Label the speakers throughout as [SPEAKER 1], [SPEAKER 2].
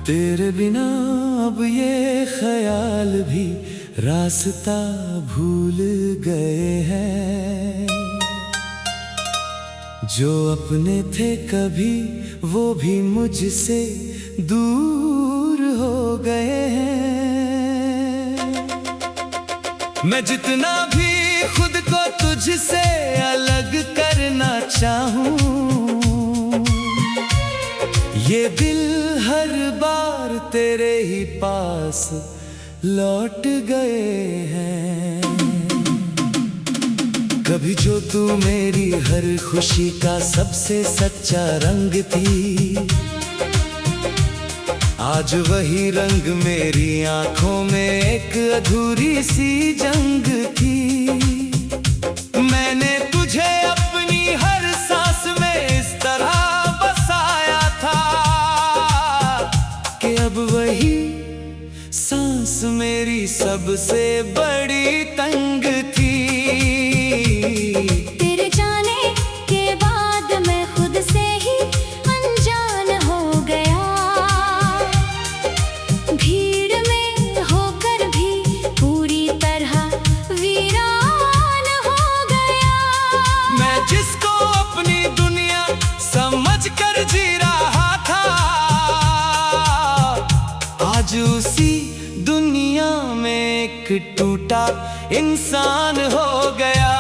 [SPEAKER 1] तेरे बिना अब ये ख्याल भी रास्ता भूल गए हैं। जो अपने थे कभी वो भी मुझसे दूर हो गए हैं। मैं जितना भी खुद को तुझसे अलग करना चाहूं, ये दिल हर बार तेरे ही पास लौट गए हैं। कभी जो तू मेरी हर खुशी का सबसे सच्चा रंग थी, आज वही रंग मेरी आंखों में एक अधूरी सी जंग थी। मैंने तुझे अपनी हर सांस में इस तरह बसाया था कि अब वही सांस मेरी सबसे बड़ी तंग थी।
[SPEAKER 2] तेरे जाने के बाद मैं खुद से ही अनजान हो गया। भीड़ में होकर भी पूरी तरह वीरान हो गया।
[SPEAKER 1] मैं जिसको अपनी दुनिया समझ कर जी रहा था, आज उसी दुनिया में एक टूटा इंसान हो गया।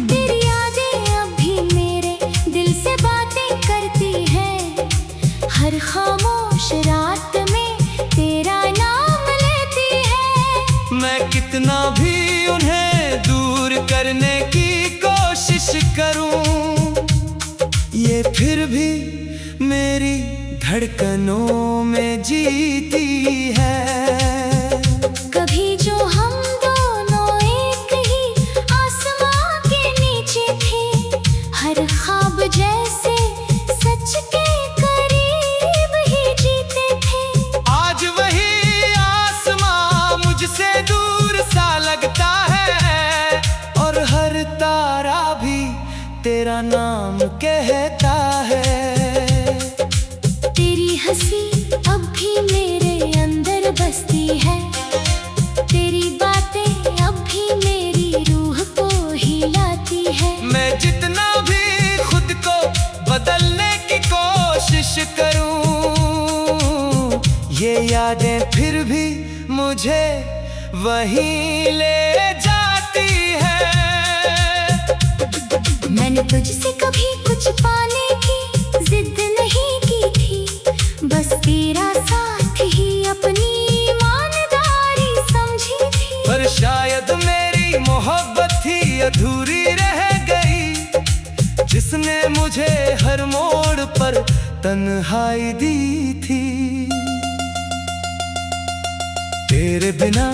[SPEAKER 2] तेरी यादें अब भी मेरे दिल से बातें करती हैं। हर खामोश रात में तेरा नाम लेती है।
[SPEAKER 1] मैं कितना भी उन्हें दूर करने की कोशिश करूं, ये फिर भी मेरी धड़कनों में जीती है।
[SPEAKER 2] कभी जो हम दोनों एक ही आसमां के नीचे थे, हर ख्वाब जैसे सच के करीब ही जीते थे।
[SPEAKER 1] आज वही आसमां मुझसे दूर सा लगता है, और हर तारा भी तेरा नाम कहता है।
[SPEAKER 2] तेरी हंसी अब भी मेरे अंदर बसती है। तेरी बातें अब भी मेरी रूह को हिलाती है।
[SPEAKER 1] मैं जितना भी खुद को बदलने की कोशिश करूं, ये यादें फिर भी मुझे वहीं ले जाती है।
[SPEAKER 2] मैंने तुझसे कभी कुछ पाने की जिद नहीं की थी, बस तेरा साथ ही अपनी ईमानदारी समझी थी।
[SPEAKER 1] पर शायद मेरी मोहब्बत ही अधूरी रह गई, जिसने मुझे हर मोड़ पर तन्हाई दी थी। तेरे बिना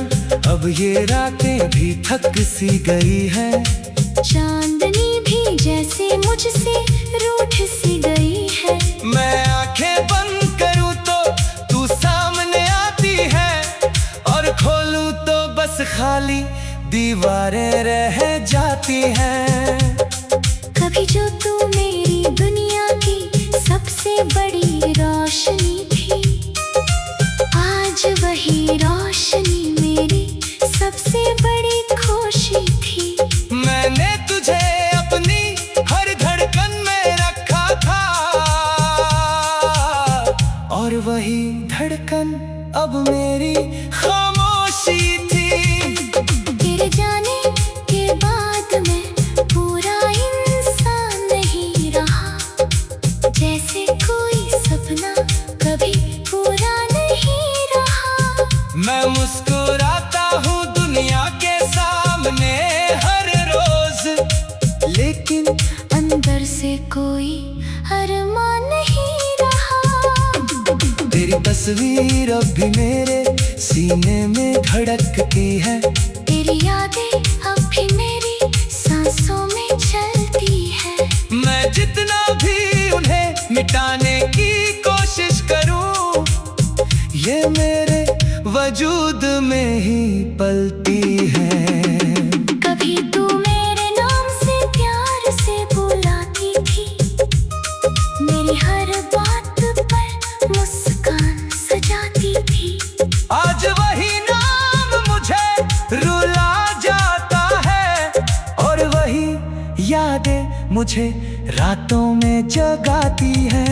[SPEAKER 1] अब ये रातें भी थक सी गई हैं।
[SPEAKER 2] चांदनी भी जैसे मुझसे रूठ सी गई है।
[SPEAKER 1] मैं आंखें बंद करूं तो तू सामने आती है, और खोलूं तो बस खाली दीवारें रह जाती हैं।
[SPEAKER 2] कभी जो तू मेरी दुनिया की सबसे बड़ी रोशनी थी, आज वही रोशनी मेरी सबसे बड़ी खुशी थी।
[SPEAKER 1] मैंने तुझे अपनी हर धड़कन में रखा था, और वही धड़कन अब मेरी खामोशी थी।
[SPEAKER 2] तेरे जाने के बाद मैं पूरा इंसान नहीं रहा, जैसे कोई सपना कभी पूरा नहीं रहा।
[SPEAKER 1] मैं मुस्कुराता हूँ दुनिया के सामने हर रोज, लेकिन
[SPEAKER 2] अंदर से कोई अरमान नहीं रहा।
[SPEAKER 1] तेरी तस्वीर अब भी मेरे सीने में धड़कती है।
[SPEAKER 2] तेरी यादें अब भी मेरी सांसों में चलती है।
[SPEAKER 1] मैं जितना भी उन्हें मिटाने की कोशिश करूं, ये मेरे वजूद में ही पलती है।
[SPEAKER 2] कभी तू मेरे नाम से प्यार से बुलाती थी, मेरी हर बात पर मुस्कान सजाती थी।
[SPEAKER 1] आज वही नाम मुझे रुला जाता है, और वही यादें मुझे रातों में जगाती है।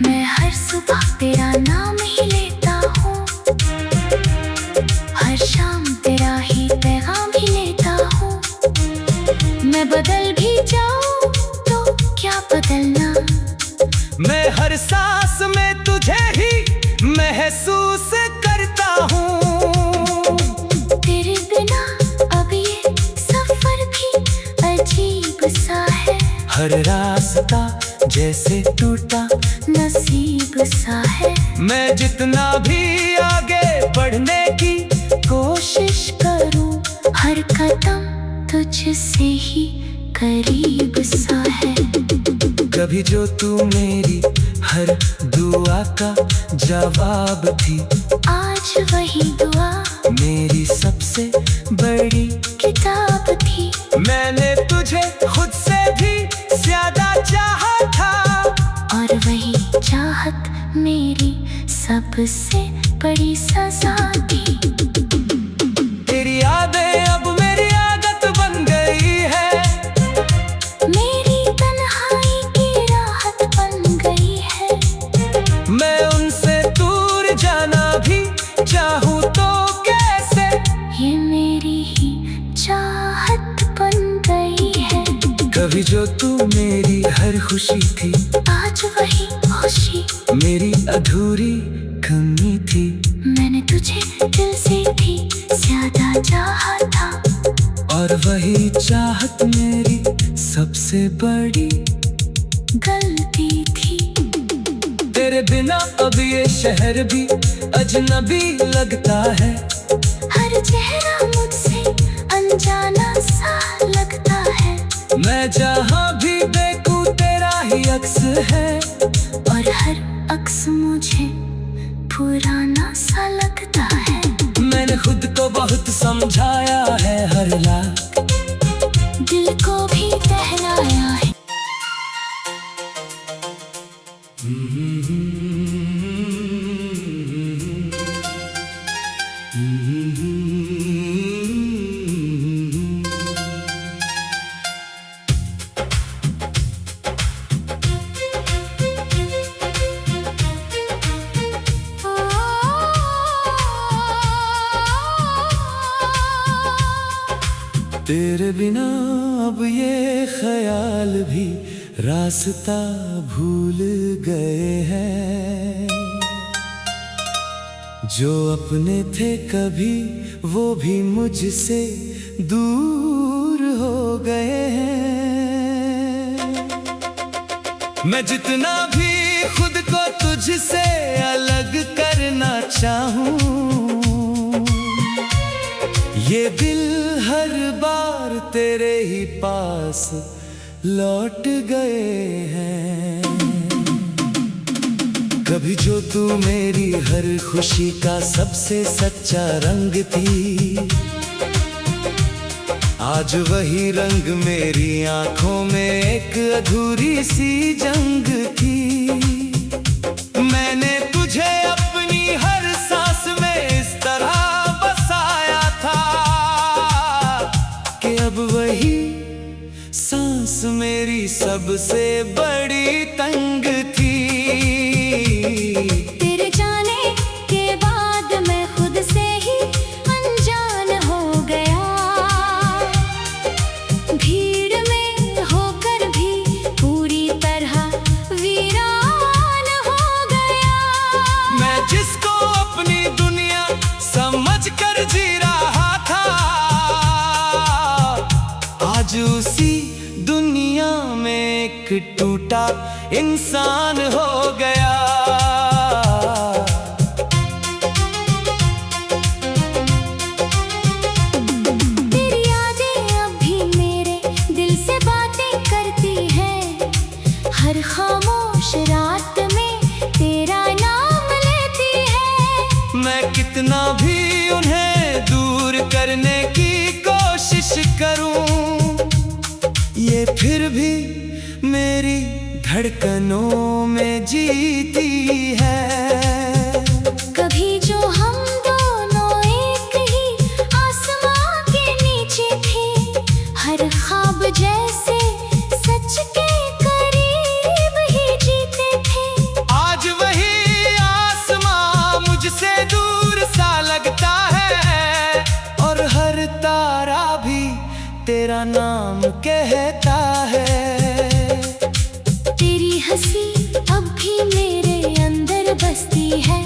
[SPEAKER 2] मैं हर सुबह तेरा नाम ही लेता हूँ, हर शाम तेरा ही पैगाम ही लेता हूँ। मैं बदल भी जाऊँ तो क्या बदलना,
[SPEAKER 1] मैं हर सांस में तुझे ही महसूस करता हूँ।
[SPEAKER 2] तेरे बिना अब ये सफर भी अजीब सा है।
[SPEAKER 1] हर रास्ता जैसे टूटा
[SPEAKER 2] नसीब सा है।
[SPEAKER 1] मैं जितना भी आगे बढ़ने की
[SPEAKER 2] कोशिश करूं, हर कदम तुझसे ही करीब सा है।
[SPEAKER 1] कभी जो तू मेरी हर दुआ का जवाब थी,
[SPEAKER 2] आज वही दुआ
[SPEAKER 1] मेरी सबसे बड़ी
[SPEAKER 2] किताब थी।
[SPEAKER 1] मैंने तुझे खुद से भी ज्यादा चाहा था,
[SPEAKER 2] और वही चाहत मेरी सबसे बड़ी सजा थी।
[SPEAKER 1] तेरी यादें अब मेरी आदत बन गई है,
[SPEAKER 2] मेरी तन्हाई की राहत बन गई है।
[SPEAKER 1] मैं उनसे दूर जाना भी चाहूँ तो कैसे,
[SPEAKER 2] ये मेरी ही चाहत बन गई है।
[SPEAKER 1] कभी जो तू मेरी हर खुशी थी,
[SPEAKER 2] आज वही खुशी
[SPEAKER 1] मेरी अधूरी कमी थी।
[SPEAKER 2] मैंने तुझे दिल से भी ज्यादा चाहा था,
[SPEAKER 1] और वही चाहत मेरी सबसे बड़ी
[SPEAKER 2] गलती थी।
[SPEAKER 1] तेरे बिना अब ये शहर भी अजनबी लगता है।
[SPEAKER 2] हर चेहरा मुझसे अनजाना सा लगता है।
[SPEAKER 1] मैं जहाँ भी देखूं तेरा ही अक्स है,
[SPEAKER 2] और हर अक्स मुझे पुराना सा लगता है।
[SPEAKER 1] मैंने खुद को बहुत समझाया है, हर रात
[SPEAKER 2] दिल को भी टहलाया है।
[SPEAKER 1] तेरे बिना अब ये ख्याल भी रास्ता भूल गए हैं। जो अपने थे कभी वो भी मुझसे दूर हो गए हैं। मैं जितना भी खुद को तुझसे अलग करना चाहूं, ये दिल हर बार तेरे ही पास लौट गए हैं। कभी जो तू मेरी हर खुशी का सबसे सच्चा रंग थी, आज वही रंग मेरी आंखों में एक अधूरी सी जंग थी। मैंने तुझे अपनी हर सांस में इस तरह बसाया था कि अब वही सांस मेरी सबसे बड़ी तंग थी।
[SPEAKER 2] तेरे जाने के बाद मैं खुद से ही अनजान हो गया। भीड़ में होकर भी पूरी तरह वीरान हो गया।
[SPEAKER 1] मैं जिसको अपनी दुनिया समझ कर जी रहा था, आज उसी दुनिया में एक टूटा इंसान हो गया।
[SPEAKER 2] हर खामोश रात में तेरा नाम लेती है।
[SPEAKER 1] मैं कितना भी उन्हें दूर करने की कोशिश करूं, ये फिर भी मेरी धड़कनों में जीती है।
[SPEAKER 2] कभी जो हम दोनों एक ही आसमां के नीचे थे, हर ख्वाब जैसे सच के करीब ही जीते थे।
[SPEAKER 1] आज वही आसमां मुझसे दूर सा लगता है, और हर तारा भी तेरा नाम कहता है।
[SPEAKER 2] तेरी हंसी अब भी मेरे अंदर बसती है,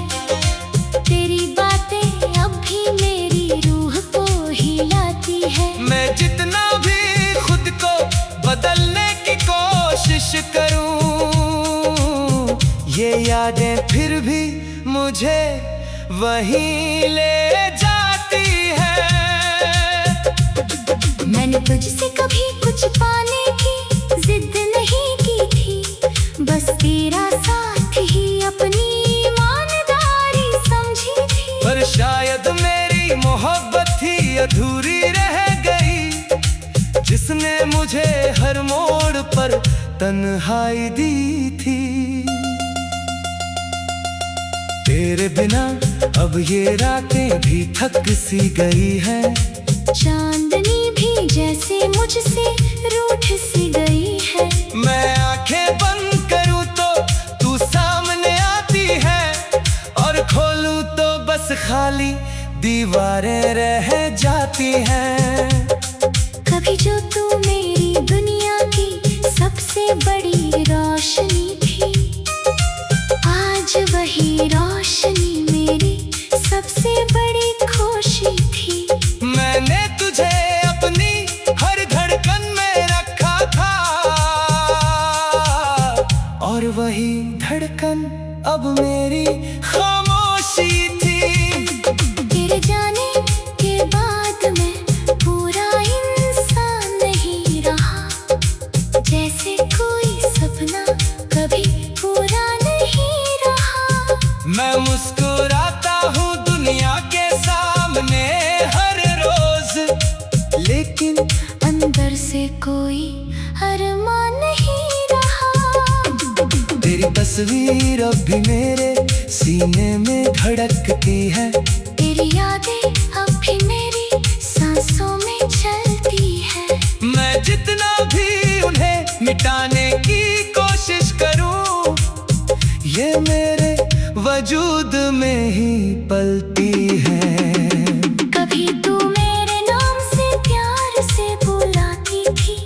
[SPEAKER 2] तेरी बातें अब भी मेरी रूह को हिलाती है।
[SPEAKER 1] मैं जितना भी खुद को बदलने की कोशिश करूं, ये यादें फिर भी मुझे वहीं ले जाती है।
[SPEAKER 2] मैंने तुझसे कभी कुछ पाने की जिद नहीं की थी, बस तेरा साथ ही अपनी ईमानदारी समझी थी।
[SPEAKER 1] पर शायद मेरी मोहब्बत ही अधूरी रह गई, जिसने मुझे हर मोड़ पर तन्हाई दी थी। तेरे बिना अब ये रातें भी थक सी गई हैं,
[SPEAKER 2] चांदनी भी जैसे मुझसे रूठ सी गई है।
[SPEAKER 1] मैं आंखें बंद करूं तो तू सामने आती है, और खोलूं तो बस खाली दीवारें रह जाती हैं।
[SPEAKER 2] कभी जो तू मेरी दुनिया की सबसे बड़ी रोशनी थी, आज वही रोशनी मेरी सबसे बड़ी खुशी थी।
[SPEAKER 1] मैंने तुझे अपनी हर धड़कन में रखा था, और वही धड़कन अब मेरी खामोशी थी।
[SPEAKER 2] तेरे जाने के बाद मैं पूरा इंसान नहीं रहा, जैसे कोई सपना कभी पूरा नहीं रहा।
[SPEAKER 1] मैं मुस्कुराता हूँ दुनिया के सामने हर रोज, लेकिन
[SPEAKER 2] अंदर से कोई अरमान नहीं रहा।
[SPEAKER 1] तेरी तस्वीर अब भी मेरे सीने में धड़कती है।
[SPEAKER 2] तेरी यादें अब भी मेरी सांसों में चलती है।
[SPEAKER 1] मैं जितना भी उन्हें मिटाने की कोशिश करूं, ये मेरे वजूद में ही पलती है।
[SPEAKER 2] कभी तू मेरे नाम से प्यार से बुलाती थी,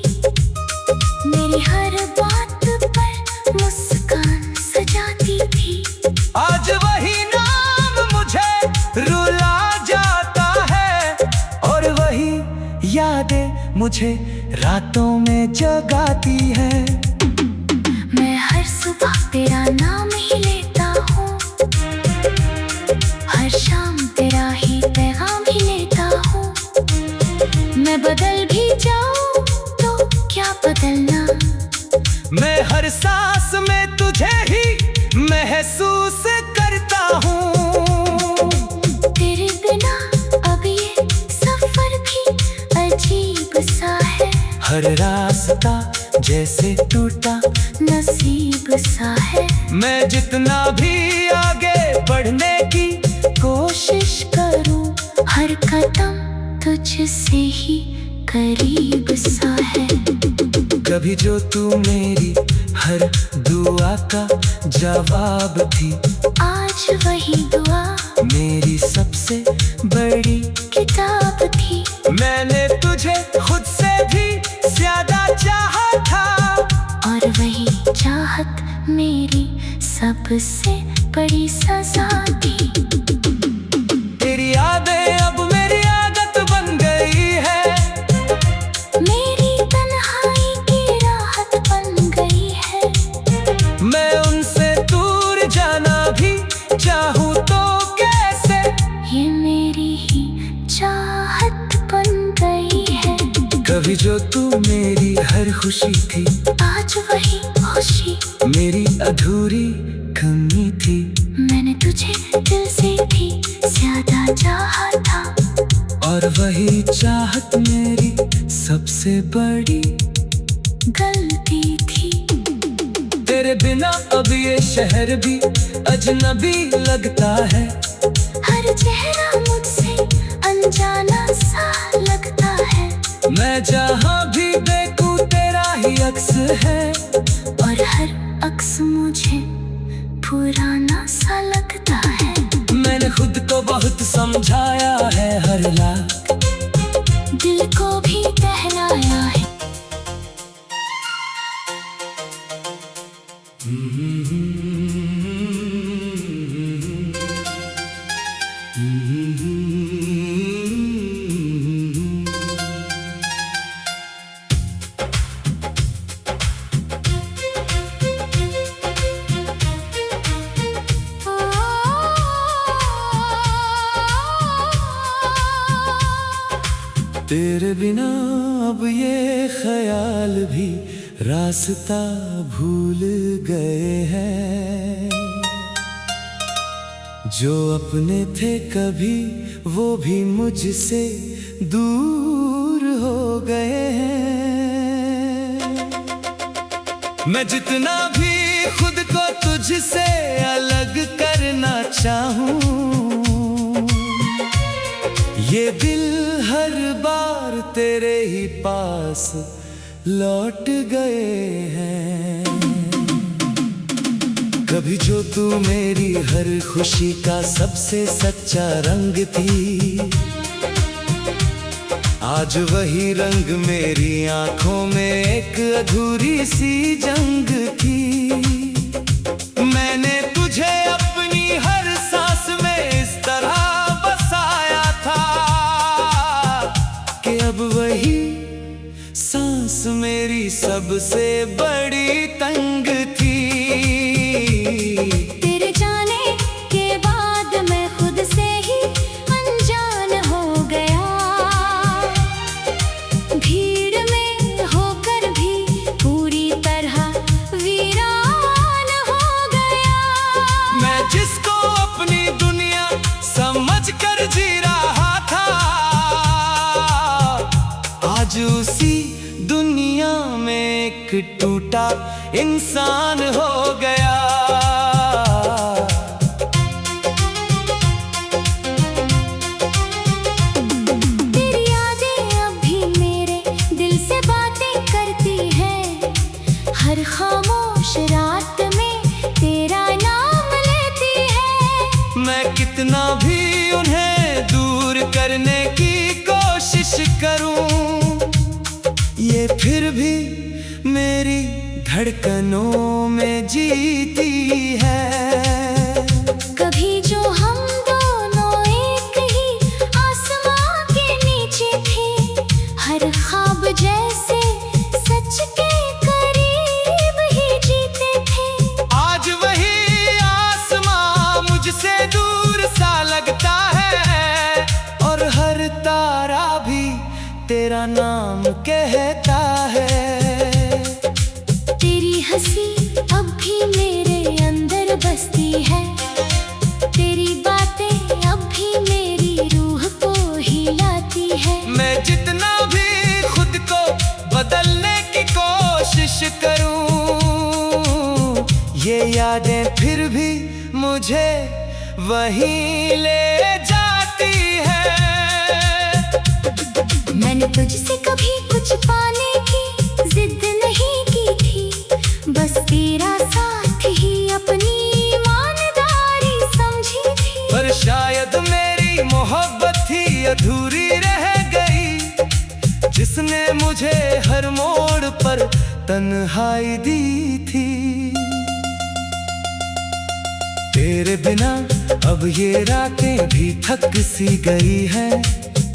[SPEAKER 2] मेरी हर बात पर मुस्कान सजाती थी।
[SPEAKER 1] आज वही नाम मुझे रुला जाता है, और वही यादें मुझे रातों में जगाती है।
[SPEAKER 2] मैं हर सुबह तेरा नाम ही लेता हूँ, हर शाम तेरा ही पैगाम ही लेता हूँ। मैं बदल भी जाऊँ तो क्या बदलना,
[SPEAKER 1] मैं हर सांस में तुझे ही महसूस करता हूँ।
[SPEAKER 2] तेरे बिना अब ये सफर भी अजीब सा है,
[SPEAKER 1] हर रास्ता जैसे टूटा
[SPEAKER 2] नसीब सा है।
[SPEAKER 1] मैं जितना भी आगे बढ़ने की
[SPEAKER 2] कोशिश करूं, हर कदम तुझसे ही करीब सा है।
[SPEAKER 1] कभी जो तू मेरी हर दुआ का जवाब थी,
[SPEAKER 2] आज वही दुआ
[SPEAKER 1] मेरी सबसे बड़ी
[SPEAKER 2] किताब थी।
[SPEAKER 1] मैंने तुझे खुद से भी ज्यादा चाहा था,
[SPEAKER 2] और वही चाहत मेरी सबसे बड़ी सजा थी।
[SPEAKER 1] तेरी यादें अब मेरी आदत बन गई है,
[SPEAKER 2] मेरी तन्हाई की राहत बन गई है।
[SPEAKER 1] मैं उनसे दूर जाना भी चाहूँ तो कैसे,
[SPEAKER 2] ये मेरी ही चाहत बन गई है।
[SPEAKER 1] कभी जो तू मेरी हर खुशी थी,
[SPEAKER 2] आज वही खुशी
[SPEAKER 1] अधूरी कमी थी।
[SPEAKER 2] मैंने तुझे दिल से भी ज्यादा चाहा था,
[SPEAKER 1] और वही चाहत मेरी सबसे बड़ी
[SPEAKER 2] गलती थी।
[SPEAKER 1] तेरे बिना अब ये शहर भी अजनबी लगता है।
[SPEAKER 2] हर चेहरा मुझसे अनजाना सा लगता है।
[SPEAKER 1] मैं जहाँ भी देखूं तेरा ही अक्स है,
[SPEAKER 2] और हर अक्स मुझे पुराना सा लगता है।
[SPEAKER 1] मैंने खुद को बहुत समझाया है, हर रात
[SPEAKER 2] दिल को भी बहलाया है।
[SPEAKER 1] तेरे बिना अब ये ख्याल भी रास्ता भूल गए हैं। जो अपने थे कभी वो भी मुझसे दूर हो गए हैं। मैं जितना भी खुद को तुझसे अलग करना चाहूं, ये दिल हर बार तेरे ही पास लौट गए हैं। कभी जो तू मेरी हर खुशी का सबसे सच्चा रंग थी, आज वही रंग मेरी आंखों में एक अधूरी सी जंग थी। मैंने तुझे अपनी हर सांस में इस तरह बसाया था कि अब वही सांस मेरी सबसे बड़ी तंग थी।
[SPEAKER 2] तेरे जाने के बाद मैं खुद से ही अनजान हो गया। भीड़ में होकर भी पूरी तरह वीरान हो गया।
[SPEAKER 1] मैं जिसको अपनी दुनिया समझ कर जी रहा था, आज उसी दुनिया में एक टूटा इंसान हो गया।
[SPEAKER 2] तेरी यादें अब भी मेरे दिल से बातें करती हैं। हर खामोश रात में तेरा नाम लेती है।
[SPEAKER 1] मैं कितना भी उन्हें दूर करने की कोशिश करूं, ये फिर भी मेरी धड़कनों में जीती है।
[SPEAKER 2] कभी जो हम दोनों एक ही आसमां के नीचे थे, हर ख्वाब जैसे सच के करीब ही जीते थे।
[SPEAKER 1] आज वही आसमां मुझसे दूर सा लगता है, और हर तारा भी तेरा नाम कहता है।
[SPEAKER 2] तेरी हंसी अब भी मेरे अंदर बसती है। तेरी बातें अब भी मेरी रूह को हिलाती है।
[SPEAKER 1] मैं जितना भी खुद को बदलने की कोशिश करूं, ये यादें फिर भी मुझे वहीं ले जाती है।
[SPEAKER 2] मैंने तुझसे कभी कुछ पाने की जिद नहीं की थी, बस तेरा साथ ही अपनी ईमानदारी समझी थी।
[SPEAKER 1] पर शायद मेरी मोहब्बत ही अधूरी रह गई, जिसने मुझे हर मोड़ पर तन्हाई दी थी। तेरे बिना अब ये रातें भी थक सी गई है।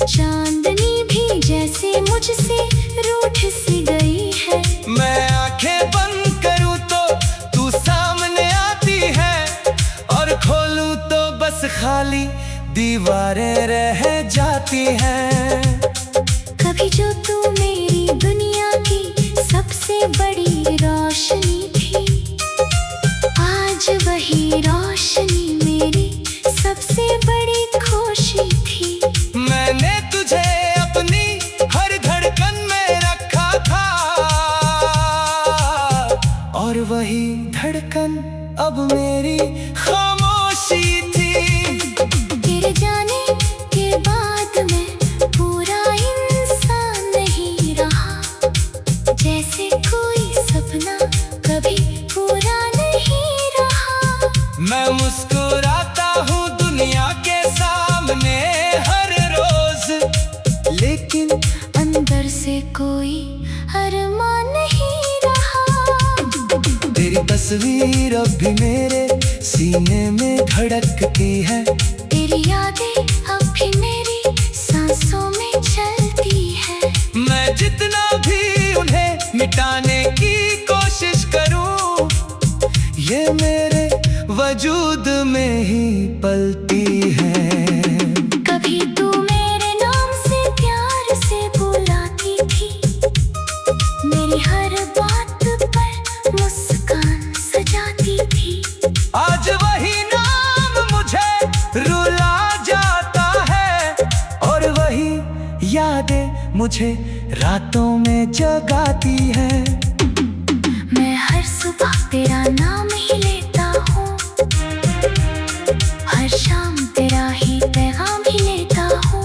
[SPEAKER 2] चांदनी भी जैसे मुझसे रूठ सी गई है।
[SPEAKER 1] मैं आंखें बंद करूं तो तू सामने आती है, और खोलूं तो बस खाली दीवारें रह जाती हैं।
[SPEAKER 2] कभी जो तू मेरी दुनिया की सबसे बड़ी रोशनी थी,
[SPEAKER 1] और वही धड़कन अब मेरी खामोशी थी।
[SPEAKER 2] तेरे जाने के बाद मैं पूरा इंसान नहीं रहा, जैसे कोई सपना कभी पूरा नहीं रहा।
[SPEAKER 1] मैं मुस्कुराता हूँ दुनिया के सामने हर रोज, लेकिन
[SPEAKER 2] अंदर से कोई अरमान नहीं रहा।
[SPEAKER 1] तेरी तस्वीर अब भी मेरे सीने में धड़कती है।
[SPEAKER 2] तेरी यादें अब भी मेरी सांसों में चलती है।
[SPEAKER 1] मैं जितना भी उन्हें मिटाने की कोशिश करूं, ये मेरे वजूद में ही पलती है।
[SPEAKER 2] कभी तू मेरे नाम से प्यार से बुलाती थी, मेरी हर बात पर मुस्कान सजाती थी।
[SPEAKER 1] आज वही नाम मुझे रुला जाता है, और वही यादें मुझे रातों में जगाती है।
[SPEAKER 2] मैं हर सुबह तेरा नाम ही लेता हूँ, हर शाम तेरा ही पैगाम ही लेता हूँ।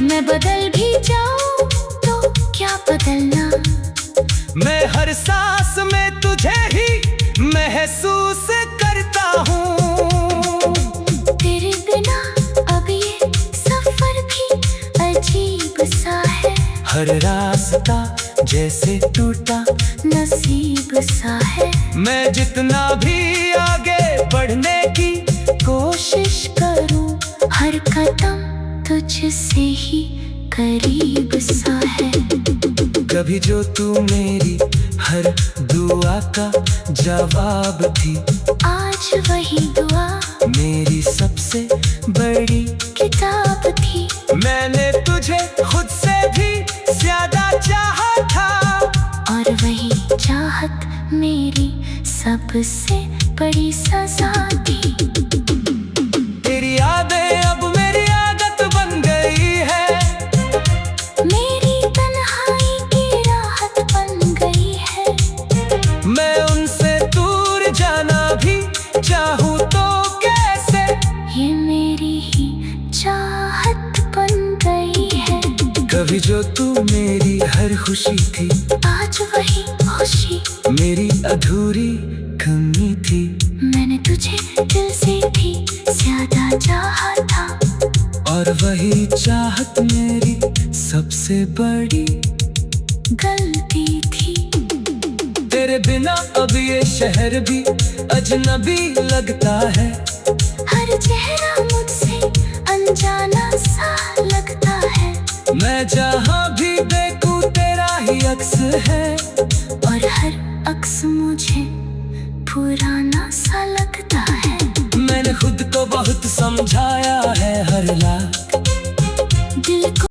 [SPEAKER 2] मैं बदल भी जाऊँ तो क्या बदलना,
[SPEAKER 1] मैं हर सांस में तुझे ही महसूस करता हूँ।
[SPEAKER 2] तेरे बिना अब ये सफर भी अजीब सा है।
[SPEAKER 1] हर रास्ता जैसे टूटा
[SPEAKER 2] नसीब सा है।
[SPEAKER 1] मैं जितना भी आगे बढ़ने की
[SPEAKER 2] कोशिश करूं, हर कदम तुझसे ही करीब सा है।
[SPEAKER 1] कभी जो तू मेरी हर दुआ का जवाब थी,
[SPEAKER 2] आज वही दुआ
[SPEAKER 1] मेरी सबसे बड़ी
[SPEAKER 2] किताब थी।
[SPEAKER 1] मैंने तुझे खुद से भी ज्यादा चाहा था,
[SPEAKER 2] और वही चाहत मेरी सबसे बड़ी सजा थी।
[SPEAKER 1] तेरी यादें अब मेरी आदत बन गई है,
[SPEAKER 2] मेरी तन्हाई की राहत बन गई है।
[SPEAKER 1] मैं उनसे दूर जाना भी चाहूँ तो कैसे,
[SPEAKER 2] ये मेरी ही चाहत बन गई है।
[SPEAKER 1] कभी जो तू मेरी हर खुशी थी,
[SPEAKER 2] आज वही खुशी
[SPEAKER 1] मेरी अधूरी कमी थी।
[SPEAKER 2] मैंने तुझे दिल से भी ज्यादा चाहा था,
[SPEAKER 1] और वही चाहत मेरी सबसे बड़ी
[SPEAKER 2] गलती थी।
[SPEAKER 1] तेरे बिना अब ये शहर भी अजनबी लगता है।
[SPEAKER 2] हर चेहरा मुझसे अनजाना सा लगता है।
[SPEAKER 1] मैं जहाँ भी देखूं तेरा ही अक्स है,
[SPEAKER 2] और हर अक्स मुझे पुराना सा लगता है।
[SPEAKER 1] मैंने खुद को बहुत समझाया है, हर रात